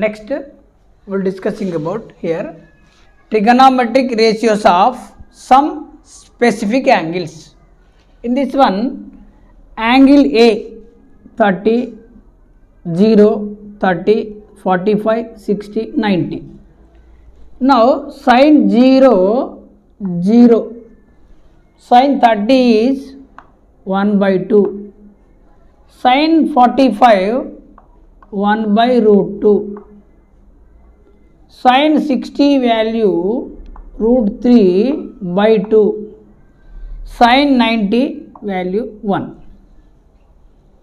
Next we'll discussing about here trigonometric ratios of some specific angles. In this one, angle A 30, 0, 30, 45, 60, 90. Now sin 0, 0, sin 30 is 1 by 2, sin 45 1 by root 2, sin 60 value root 3 by 2, sin 90 value 1.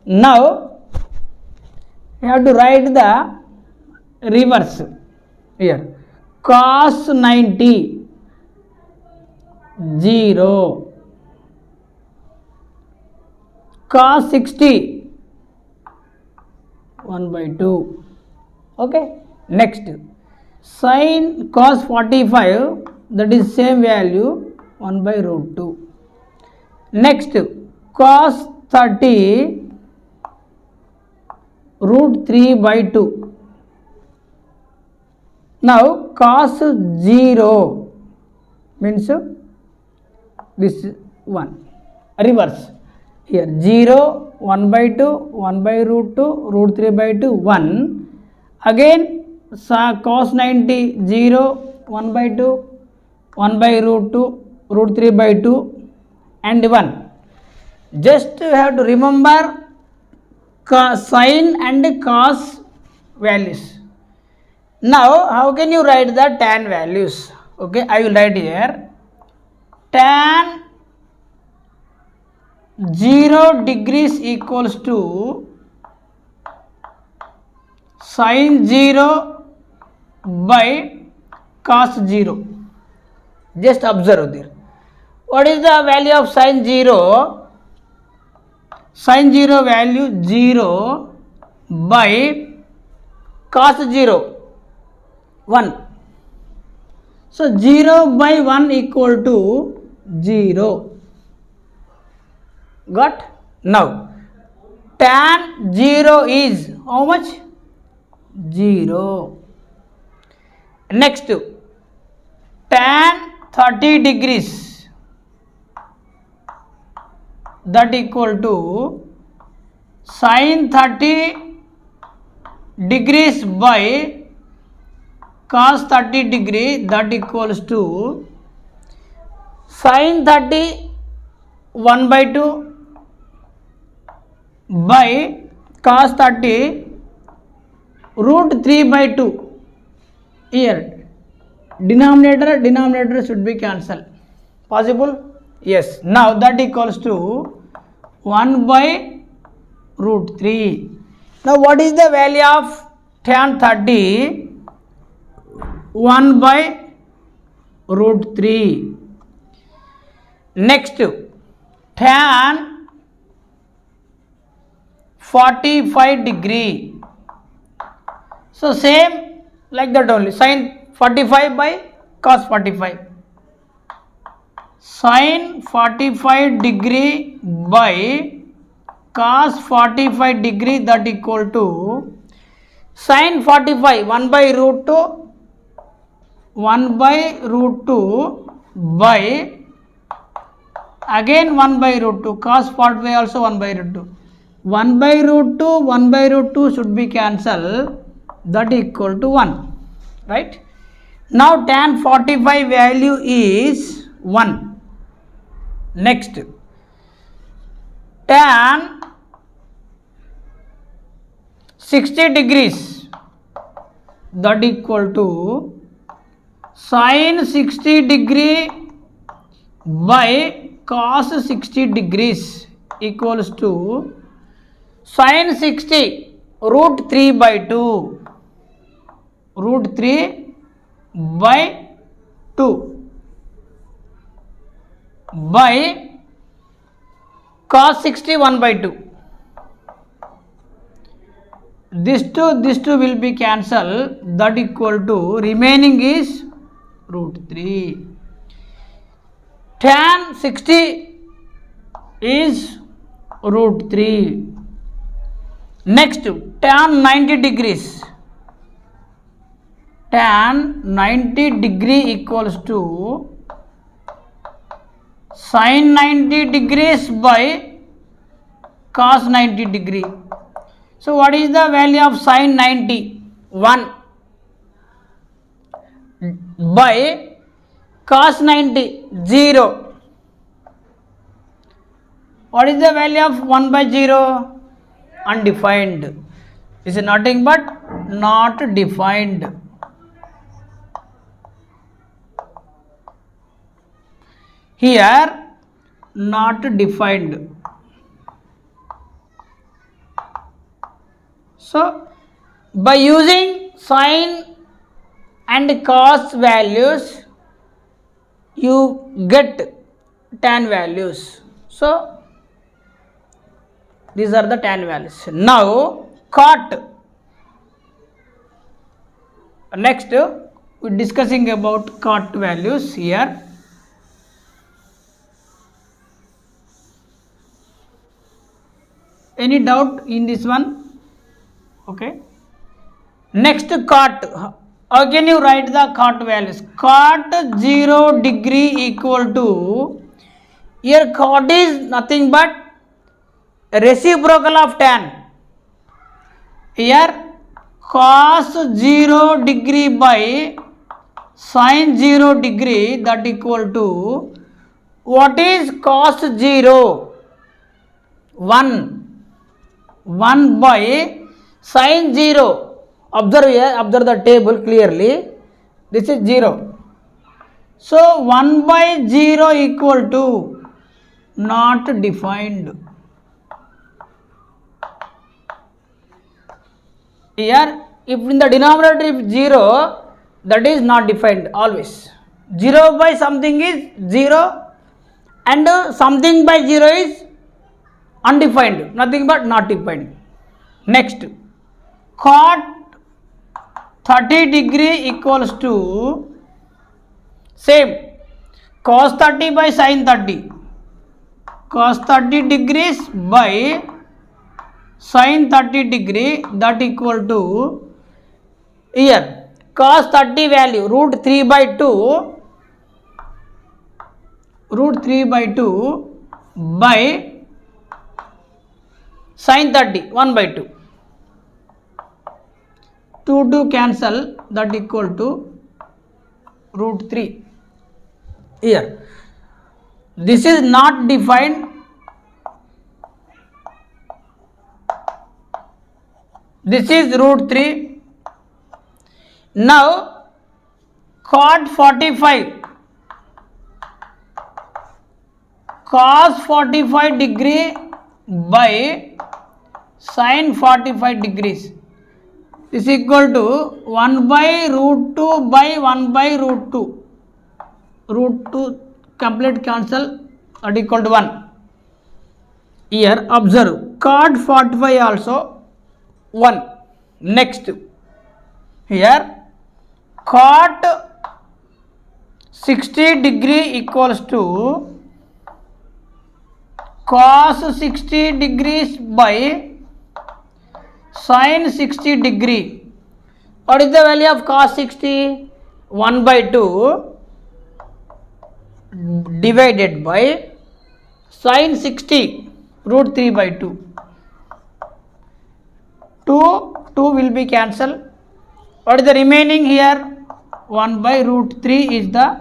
Now you have to write the reverse here. Cos 90 0, cos 60 1 by 2. Okay. Next, sin cos 45, that is same value 1 by root 2. Next, cos 30 root 3 by 2. Now cos 0 means this one, reverse here, 0, 1 by 2, 1 by root 2, root 3 by 2, 1. Again cos 90, 0, 1 by 2, 1 by root 2, root 3 by 2 and 1. Just you have to remember sin and cos values. Now how can you write the tan values? Okay, I will write here tan 0 degrees equals to sin 0 by cos 0. Just observe there. What is the value of sin 0? Sin 0 value 0 by cos 0 1. So 0 by 1 equal to 0. Got? Now tan 0 is how much? 0. Next, tan 30 degrees, that equal to sin 30 degrees by cos 30 degree, that equals to sin 30 1 by 2 by cos 30 root 3 by 2. Here denominator should be cancelled. Possible? Yes. Now that equals to 1 by root 3. Now what is the value of tan 30? 1 by root 3. Next, tan 45 degree. So same like that only, sin 45 by cos 45. Sin 45 degree by cos 45 degree, that equal to sin 45 1 by root 2, 1 by root 2 by again 1 by root 2, cos 45 also 1 by root 2. 1 by root 2, 1 by root 2 should be cancelled, that equal to 1, right? Now tan 45 value is 1. Next, tan 60 degrees, that equal to sin 60 degree by cos 60 degrees equals to sin 60 root 3 by 2, root 3 by 2 by cos 60 1 by 2. This two will be cancelled, that equal to remaining is root 3. Tan 60 is root 3. Next, tan 90 degrees, tan 90 degree equals to sin 90 degrees by cos 90 degree. So what is the value of sin 90? 1 by cos 90 0. What is the value of 1 by 0? Undefined. This is nothing but not defined. Here not defined. So by using sin and cos values you get tan values. So these are the tan values. Now cot. Next we are discussing about cot values here. Any doubt in this one? Okay. Next cot. How can you write the cot values? Cot 0 degree equal to, here cot is nothing but reciprocal of tan. Here cos 0 degree by sin 0 degree, that equal to, what is cos 0? 1 by sin 0. Observe here, observe the table clearly. This is 0. So 1 by 0 equal to not defined. Here if in the denominator if 0, that is not defined always. 0 by something is 0 and something by 0 is undefined, nothing but not defined. Next cot 30 degree equals to, same, cos 30 by sin 30. Cos 30 degrees by sin 30 degree, that equal to, here cos 30 value root 3 by 2 by sin 30 1 by 2. 2 cancel, that equal to root 3. Here this is not defined. This is root 3. Now cot 45, cos 45 degree by sin 45 degrees is equal to 1 by root 2 by 1 by root 2. Root 2 complete cancel, that equal to 1. Here observe cot 45 also 1. Next here cot 60 degree equals to cos 60 degrees by sin 60 degree. What is the value of cos 60? 1 by 2 divided by sin 60 root 3 by 2. 2 will be cancelled. What is the remaining here? 1 by root 3 is the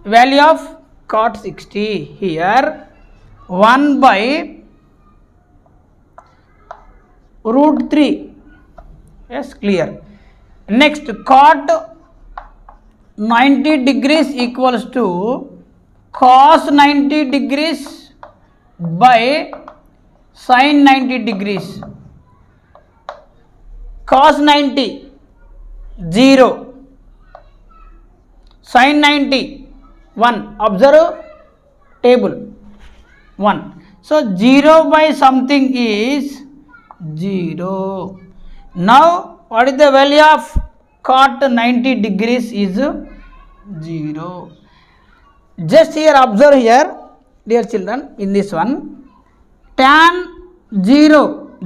value of cot 60. Here 1 by root 3. Yes, clear. Next cot 90 degrees equals to cos 90 degrees by sin 90 degrees. Cos 90 0, sin 90 1. Observe table 1. So 0 by something is 0. Now what is the value of cot 90 degrees is 0. Just here observe here, dear children, in this one tan 0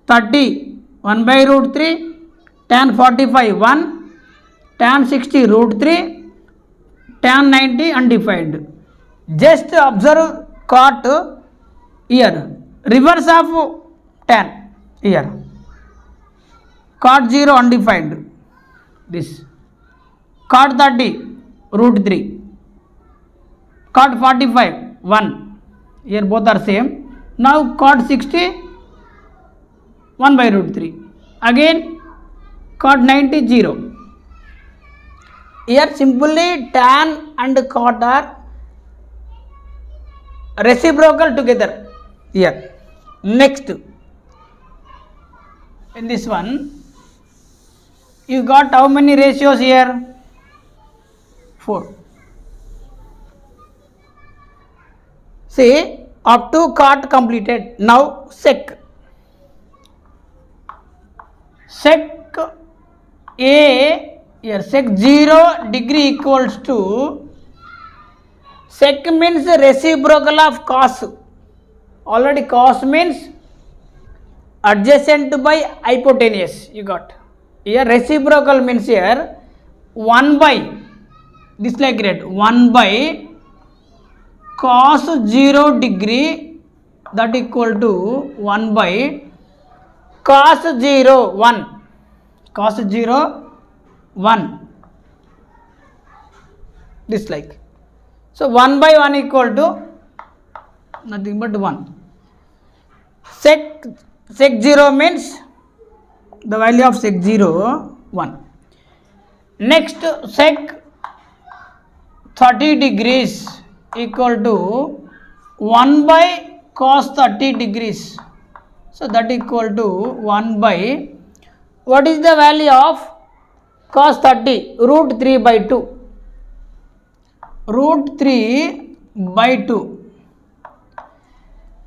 30 1 by root 3 tan 45 1, tan 60 root 3, tan 90 undefined. Just observe cot here, reverse of tan here, cot 0 undefined, this cot 30 root 3, cot 45 1, here both are same. Now cot 60 1 by root 3, again cot 90 0. Here simply tan and cot are reciprocal together here. Next, in this one you got how many ratios here? 4. See, up to cot completed. Now sec A here, sec 0 degree equals to, sec means reciprocal of cos. Already cos means adjacent by hypotenuse, you got. Here reciprocal means here 1 by, this like that, 1 by cos 0 degree, that equal to 1 by cos 0 1, cos 0 1, this like. So 1 by 1 equal to nothing but 1. Sec 0 means the value of sec 0 1. Next, sec 30 degrees equal to 1 by cos 30 degrees. So that equal to 1 by, what is the value of cos 30? Root 3 by 2. Root 3 by 2.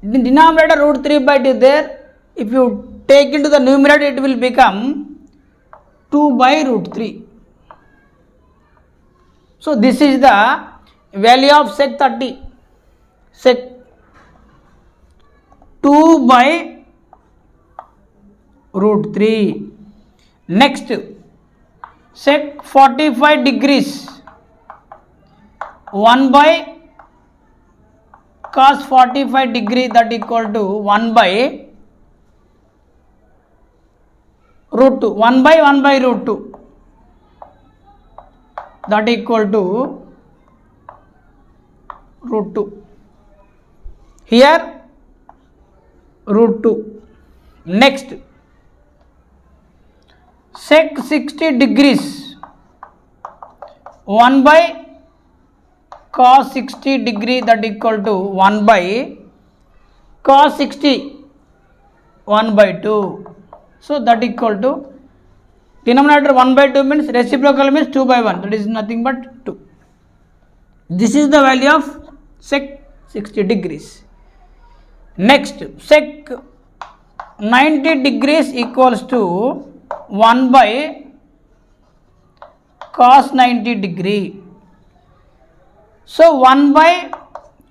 The denominator root 3 by 2 there. If you take into the numerator, it will become 2 by root 3. So this is the value of sec 30. Sec 2 by root 3. Next, sec 45 degrees, 1 by cos 45 degree, that equal to 1 by root 2, 1 by root 2, that equal to root 2. Here root 2. Next, sec 60 degrees, 1 by cos 60 degree, that equal to 1 by cos 60 1 by 2. So that equal to, denominator 1 by 2 means reciprocal means 2 by 1, that is nothing but 2. This is the value of sec 60 degrees. Next, sec 90 degrees equals to 1 by cos 90 degree. So 1 by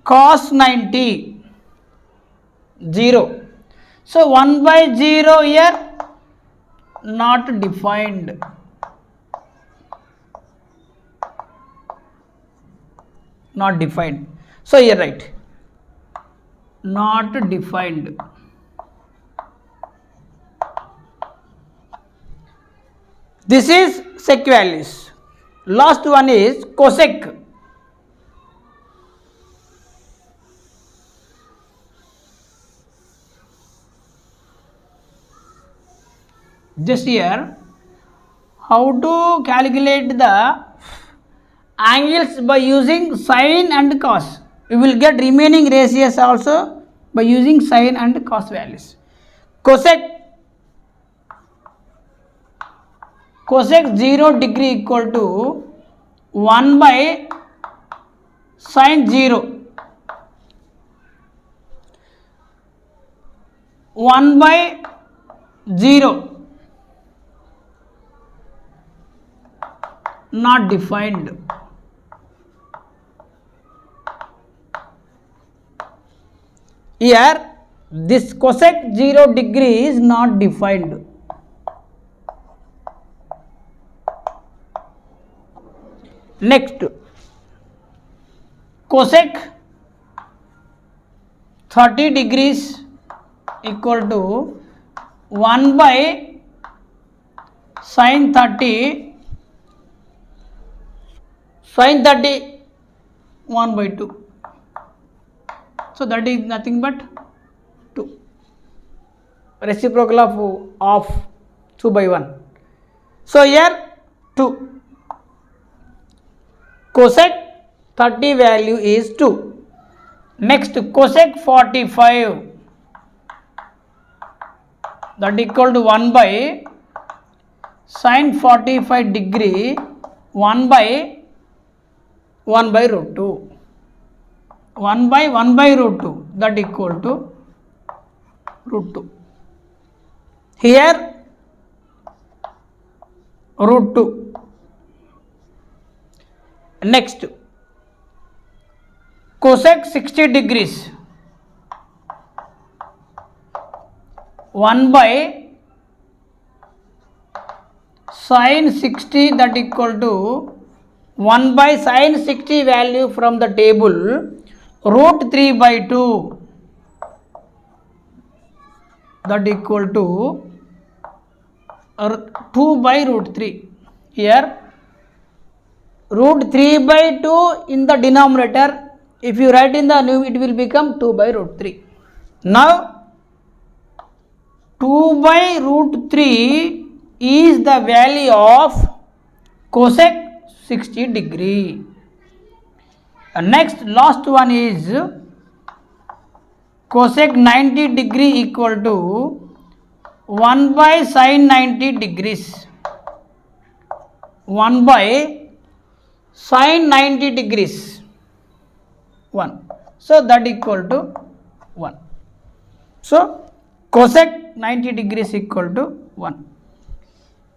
cos 90 0. So 1 by 0 here not defined. Not defined. So here write not defined. This is sec values. Last one is cosec. Just here, how to calculate the angles by using sine and cos. We will get remaining ratios also by using sine and cos values. Cosec 0 degree equal to 1 by sine 0, 1 by 0, not defined. Here this cosec 0 degree is not defined. Next, cosec 30 degrees equal to 1 by sin 30 1 by 2. So that is nothing but 2. Reciprocal of 2 by 1. So here 2. Cosec 30 value is 2. Next, cosec 45, that equal to 1 by sin 45 degree 1 by root 2. 1 by root 2, that equal to root 2. Here root 2. Next, cosec 60 degrees 1 by sin 60, that equal to 1 by sin 60 value from the table root 3 by 2, that equal to 2 by root 3. Here root 3 by 2 in the denominator, if you write in the numerator it will become 2 by root 3. Now 2 by root 3 is the value of cosec 60 degree. Next, last one is cosec 90 degree equal to 1 by sin 90 degrees 1 by sin 90 degrees 1. So that equal to 1. So cosec 90 degrees equal to 1.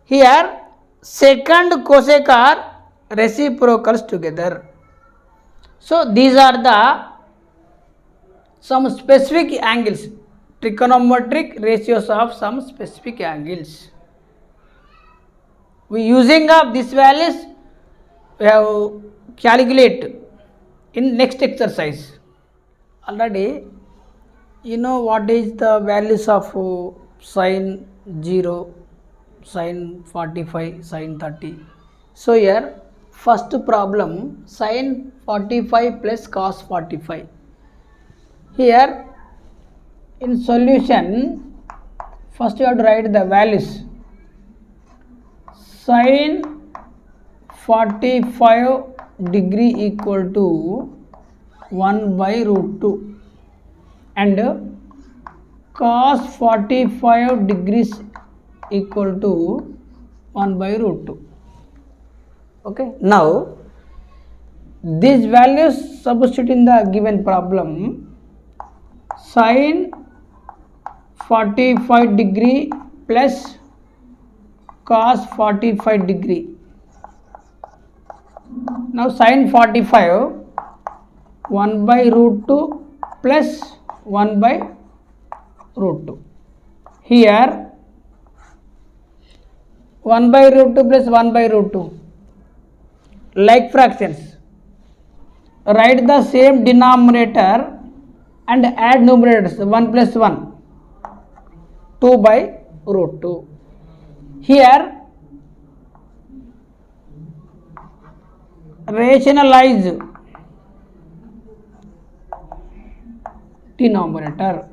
Here second cosec are reciprocals together. So these are the some specific angles, trigonometric ratios of some specific angles. We using of these values we have calculate in next exercise. Already you know what is the values of sin 0, sin 45, sin 30. So here first problem sin 45 plus cos 45. Here in solution first you have to write the values. Sin 45 degree equal to 1 by root 2 and cos 45 degrees equal to 1 by root 2. Okay, now these values substitute in the given problem. Sin 45 degree plus cos 45 degree. Now sin 45 1 by root 2 plus 1 by root 2. Here 1 by root 2 plus 1 by root 2. Like fractions. Write the same denominator and add numerators 1 plus 1. 2 by root 2. Here rationalize denominator.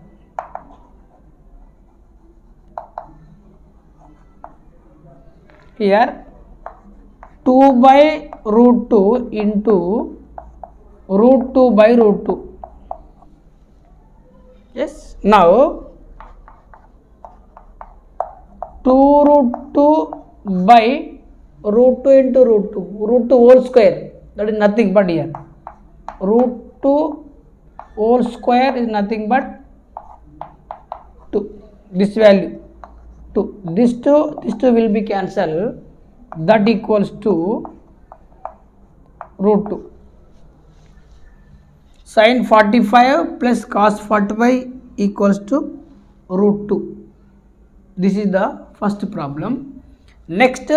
Here 2 by root 2 into root 2 by root 2. Yes. Now 2 root 2 by root 2 into root 2. Root 2 whole square, that is nothing but here. Root 2 whole square is nothing but 2. This value 2. This 2 will be cancelled. That equals to root 2. Sin 45 plus cos 45 equals to root 2. This is the first problem. Next,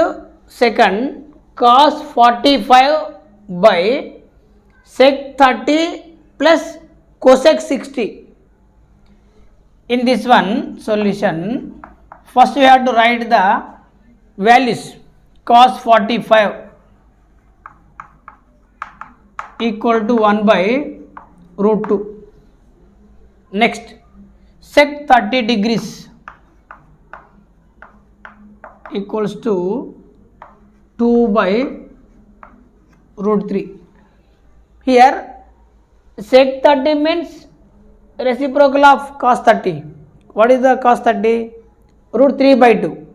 second, cos 45 by sec 30 plus cosec 60. In this one solution, first we have to write the values. Cos 45 equal to 1 by root 2. Next, sec 30 degrees equals to 2 by root 3. Here sec 30 means reciprocal of cos 30. What is the cos 30? Root 3 by 2.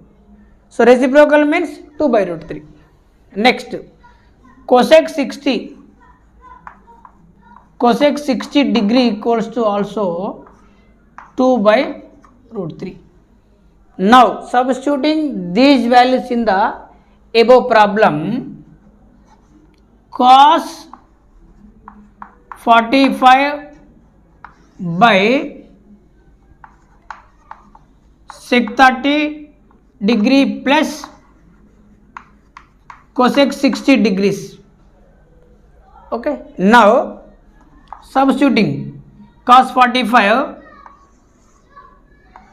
So reciprocal means 2 by root 3. Next, cosec 60. Cosec 60 degree equals to also 2 by root 3. Now substituting these values in the above problem, cos 45 by sec 30 degree plus cosec 60 degrees. Okay, now substituting cos 45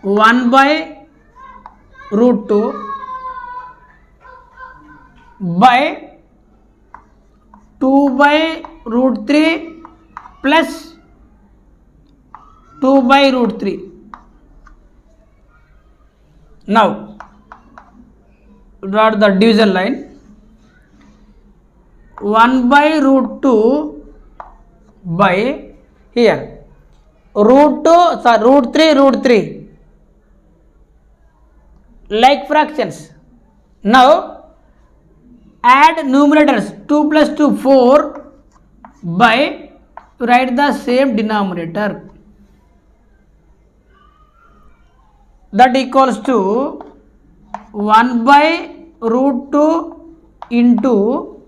1 by root 2 by 2 by root 3 plus 2 by root 3. Now draw the division line. 1 by root 2 by here root 2 root 3 like fractions. Now add numerators. 2 plus 2 4 by write the same denominator, that equals to 1 by root 2 into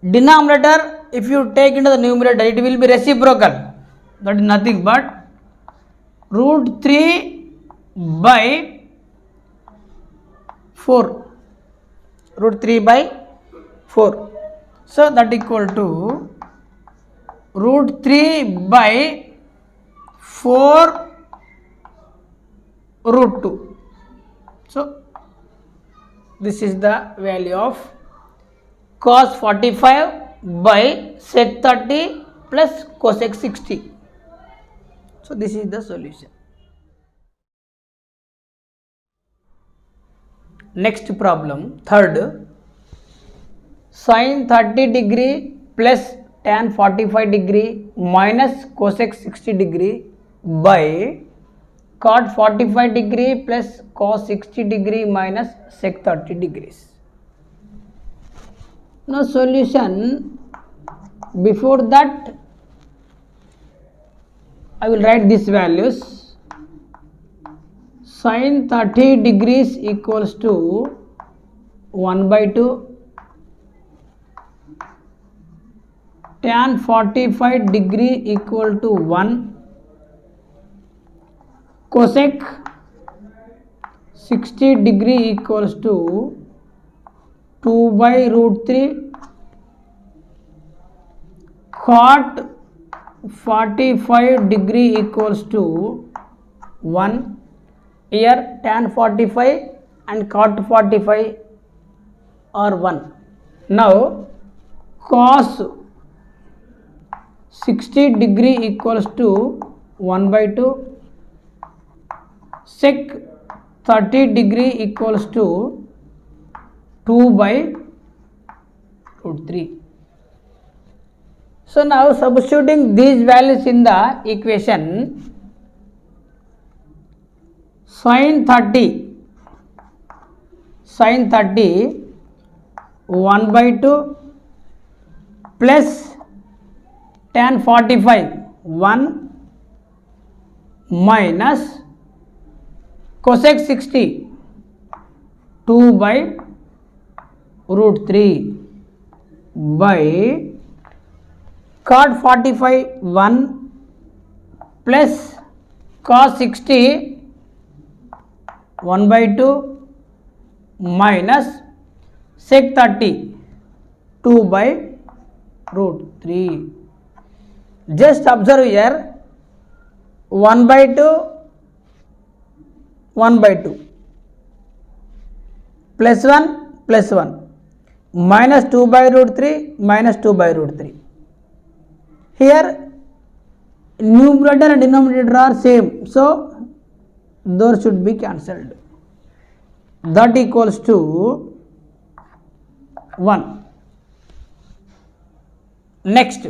denominator. If you take into the numerator, it will be reciprocal, that is nothing but root 3 by 4, root 3 by 4. So that equal to root 3 by 4 root 2. So this is the value of cos 45 by sec 30 plus cosec 60. So this is the solution. Next problem, third, sin 30 degree plus tan 45 degree minus cosec 60 degree by cot 45 degree plus cos 60 degree minus sec 30 degrees. Now solution, before that I will write these values. Sin 30 degrees equals to 1 by 2, tan 45 degree equal to 1, cosec 60 degree equals to 2 by root 3, cot 45 degree equals to 1. Here tan 45 and cot 45 are 1. Now cos 60 degree equals to 1 by 2, sec 30 degree equals to 2 by root 3. So now substituting these values in the equation, sin 30 1 by 2 plus tan 45 1 minus cosec 60 2 by root 3 by cot 45 1 plus cos 60 1 by 2 minus sec 30 2 by root 3. Just observe here, 1 by 2, 1 by 2, plus 1, minus 2 by root 3, minus 2 by root 3. Here numerator and denominator are same, so those should be cancelled. That equals to 1. Next,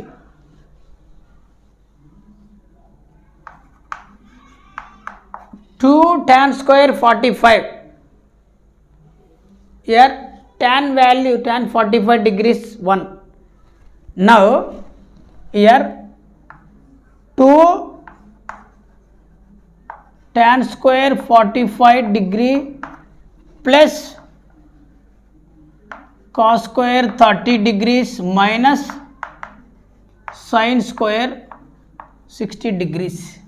two tan square 45. Here tan value, tan 45 degrees 1. Now here 2 tan square 45 degree plus cos square 30 degrees minus sin square 60 degrees.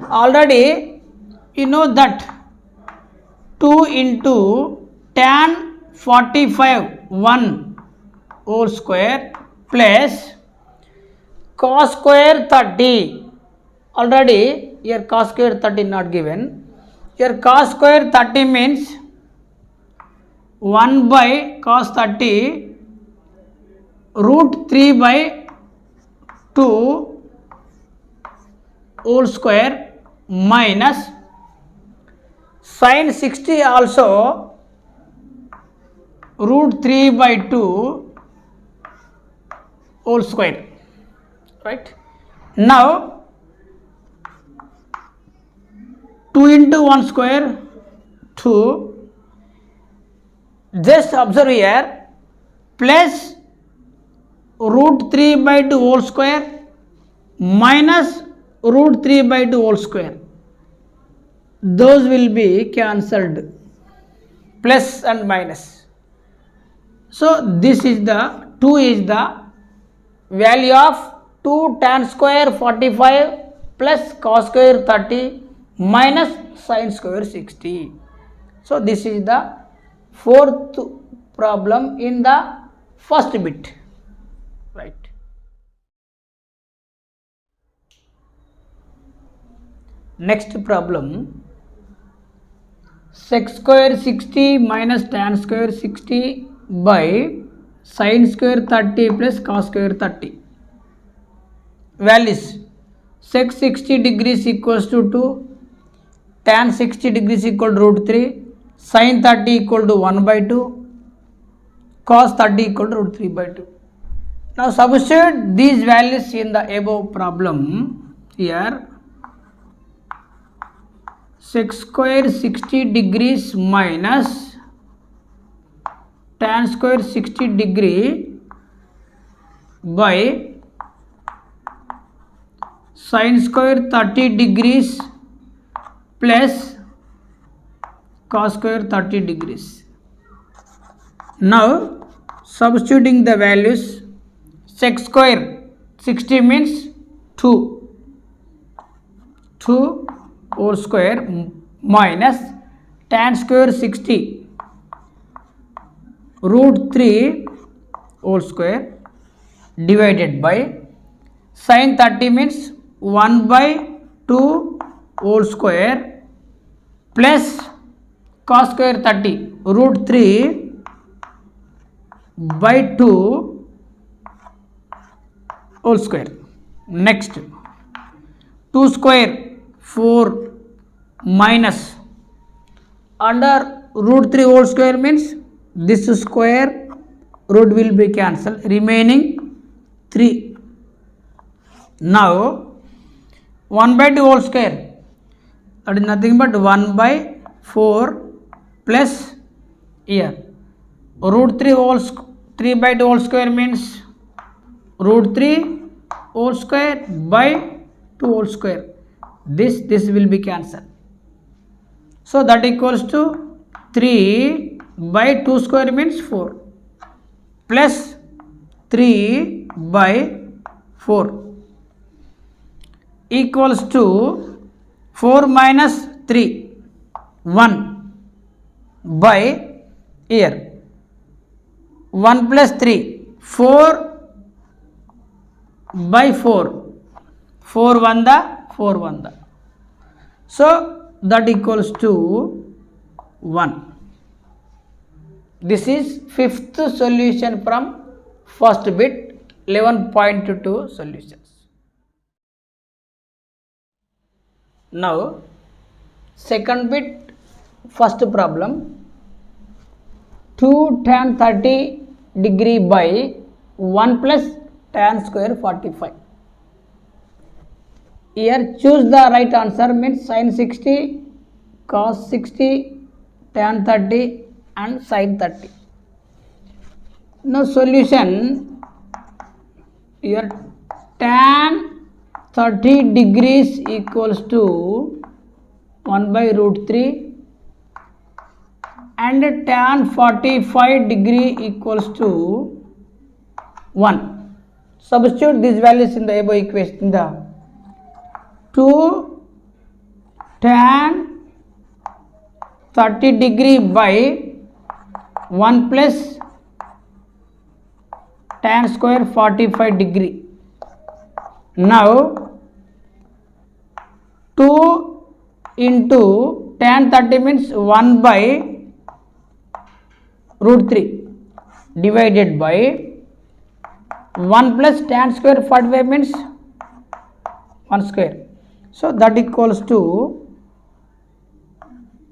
Already you know that 2 into tan 45 1 whole square plus cos square 30. Already here cos square 30 not given. Here cos square 30 means 1 by cos 30 root 3 by 2 whole square minus sin 60 also root 3 by 2 whole square, right? Now 2 into 1 square 2, just observe here, plus root 3 by 2 whole square minus root 3 by 2 whole square. Those will be cancelled, plus and minus. So this is the 2 is the value of 2 tan square 45 plus cos square 30 minus sin square 60. So this is the fourth problem in the first bit, right? Next problem, sec square 60 minus tan square 60 by sin square 30 plus cos square 30. Values, sec 60 degrees equals to 2, tan 60 degrees equal to root 3, sin 30 equal to 1 by 2, cos 30 equal to root 3 by 2. Now substitute these values in the above problem. Here sec square 60 degrees minus tan square 60 degree by sin square 30 degrees plus cos square 30 degrees. Now substituting the values, sec square 60 means 2 whole square minus tan square 60 root 3 whole square divided by sin 30 means 1 by 2 whole square plus cos square 30 root 3 by 2 whole square. Next, 2 square 4 minus under root 3 whole square means this square root will be cancelled, remaining 3. Now 1 by 2 whole square, that is nothing but 1 by 4 plus here root 3 by 2 whole square means root 3 whole square by 2 whole square. This will be cancelled. So that equals to 3 by 2 square means 4 plus 3 by 4 equals to 4 minus 3 1 by here 1 plus 3, 4 by 4, 4 1 the 4 1 the. So that equals to 1. This is fifth solution from first bit, 11.2 solutions. Now second bit, first problem, 2 tan 30 degree by 1 plus tan square 45. Here choose the right answer, means sin 60, cos 60, tan 30 and sin 30. Now solution, here tan 30 degrees equals to 1 by root 3 and tan 45 degree equals to 1. Substitute these values in the above equation. The 2 tan 30 degree by 1 plus tan square 45 degree. Now 2 into tan 30 means 1 by root 3 divided by 1 plus tan square 45 means 1 square. So that equals to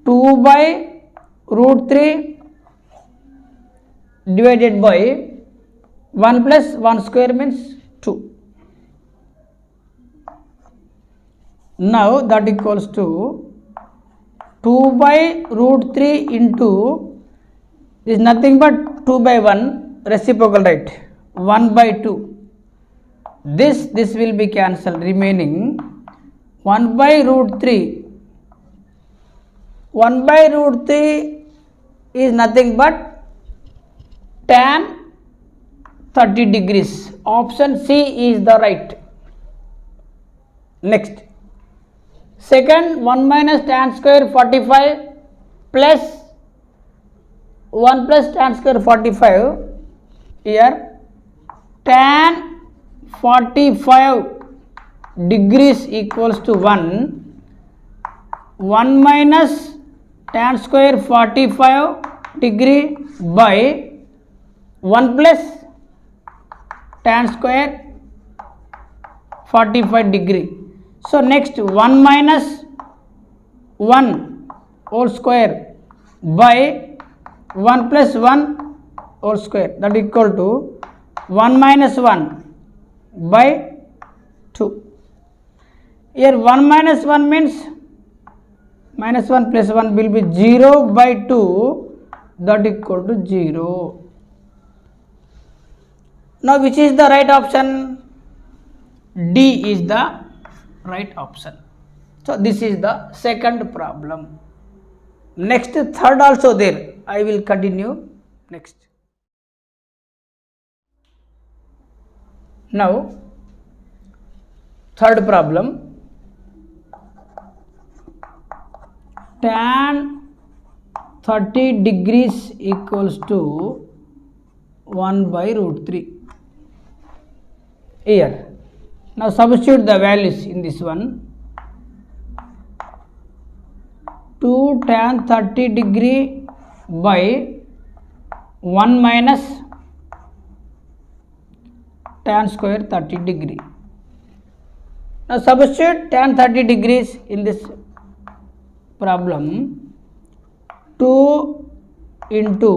2 by root 3 divided by 1 plus 1 square means 2. Now that equals to 2 by root 3 into, is nothing but 2 by 1, reciprocal, right, 1 by 2. This will be cancelled, remaining 1 by root 3. 1 by root 3 is nothing but tan 30 degrees. Option C is the right. Next, second, 1 minus tan square 45 plus 1 plus tan square 45. Here tan 45 degrees equals to 1. 1 minus tan square 45 degree by 1 plus tan square 45 degree. So next, 1 minus 1 whole square by 1 plus 1 whole square, that equal to 1 minus 1 by 2. Here 1 minus 1 means minus 1 plus 1 will be 0 by 2, that equal to 0. Now which is the right option? D is the right option. So this is the second problem. Next, third also there. I will continue next. Now third problem, tan 30 degrees equals to 1 by root 3. Here now substitute the values in this one. 2 tan 30 degree by 1 minus tan square 30 degree. Now substitute tan 30 degrees in this problem. 2 into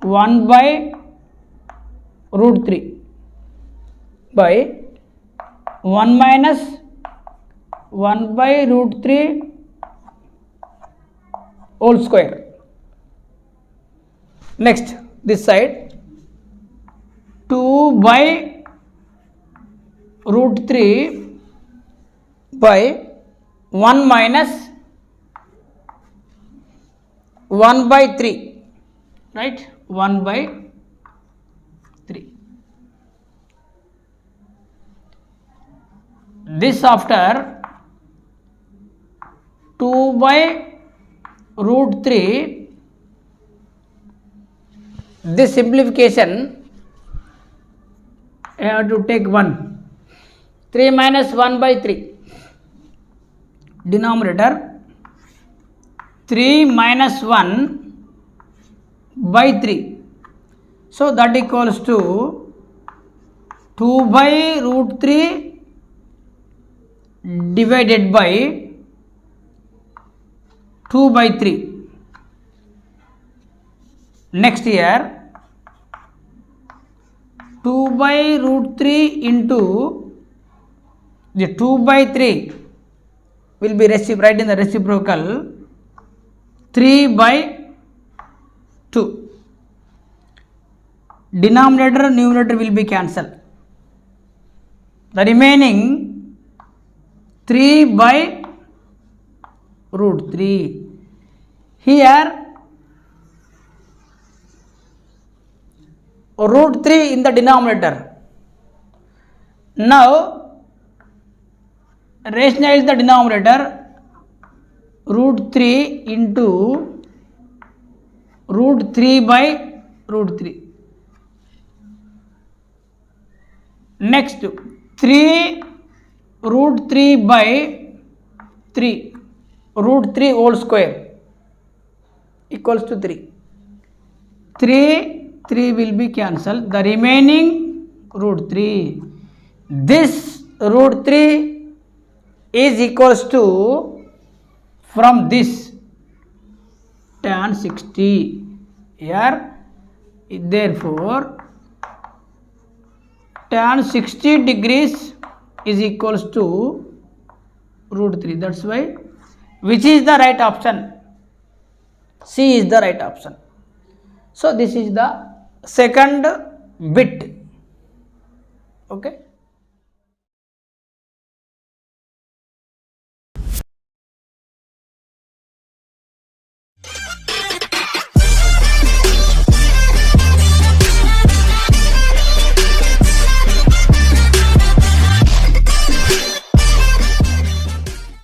1 by root 3 by 1 minus 1 by root 3 whole square. Next, this side 2 by root 3 by 1 minus 1 by 3, right, 1 by 3. This after 2 by root 3 this simplification I have to take 1. 3 minus 1 by 3. Denominator 3 minus 1 by 3. So that equals to 2 by root 3 divided by 2 by 3. Next here 2 by root 3 into the 2 by 3 will be right in the reciprocal 3 by 2. Denominator numerator will be cancelled. The remaining 3 by root 3. Here root 3 in the denominator. Now rationalize the denominator. Root 3 into root 3 by root 3. Next 3 root 3 by 3. Root 3 whole square equals to 3. 3 will be cancelled. The remaining root 3. This root 3 is equals to from this tan 60 here. Therefore tan 60 degrees is equals to root 3. That's why which is the right option? C is the right option. So this is the second bit. Okay.